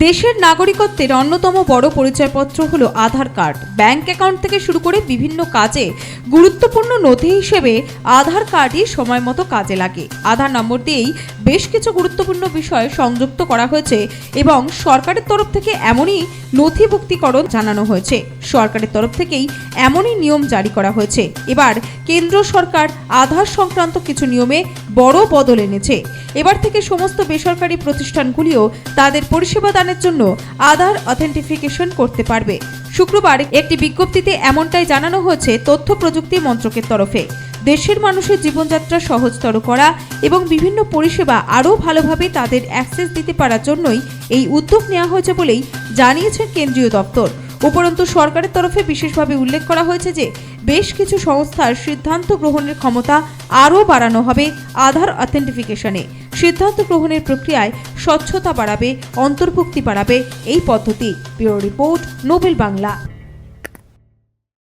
দেশের নাগরিকত্বের অন্যতম বড় পরিচয়পত্র হলো আধার কার্ড। ব্যাংক অ্যাকাউন্ট থেকে শুরু করে বিভিন্ন কাজে গুরুত্বপূর্ণ নথি হিসেবে আধার কার্ডই সময় মতো কাজে লাগে। আধার নম্বর দিয়েই বেশ কিছু গুরুত্বপূর্ণ বিষয় সংযুক্ত করা হয়েছে এবং সরকারের তরফ থেকে এমনই নথিভুক্তিকরণ জানানো হয়েছে। সরকারের তরফ থেকেই এমনই নিয়ম জারি করা হয়েছে। এবার কেন্দ্র সরকার আধার সংক্রান্ত কিছু নিয়মে বড় বদল এনেছে। এবার থেকে সমস্ত বেসরকারি প্রতিষ্ঠানগুলিও তাদের পরিষেবা দানের জন্য আধার অথেন্টিফিকেশন করতে পারবে। শুক্রবার একটি বিজ্ঞপ্তিতে এমনটাই জানানো হয়েছে তথ্য প্রযুক্তি মন্ত্রকের তরফে। দেশের মানুষের জীবনযাত্রা সহজতর করা এবং বিভিন্ন পরিষেবা আরও ভালোভাবে তাদের অ্যাক্সেস দিতে পারার জন্যই এই উদ্যোগ নেওয়া হয়েছে বলেই জানিয়েছেন কেন্দ্রীয় দপ্তর। উপরন্তু সরকারের তরফে বিশেষভাবে উল্লেখ করা হয়েছে যে বেশ কিছু সংস্থার সিদ্ধান্ত গ্রহণের ক্ষমতা আরও বাড়ানো হবে আধার অথেন্টিফিকেশনে। সিদ্ধান্ত গ্রহণের প্রক্রিয়ায় স্বচ্ছতা বাড়াবে, অন্তর্ভুক্তি বাড়াবে এই পদ্ধতি। Bureau report, Nobel Bangla.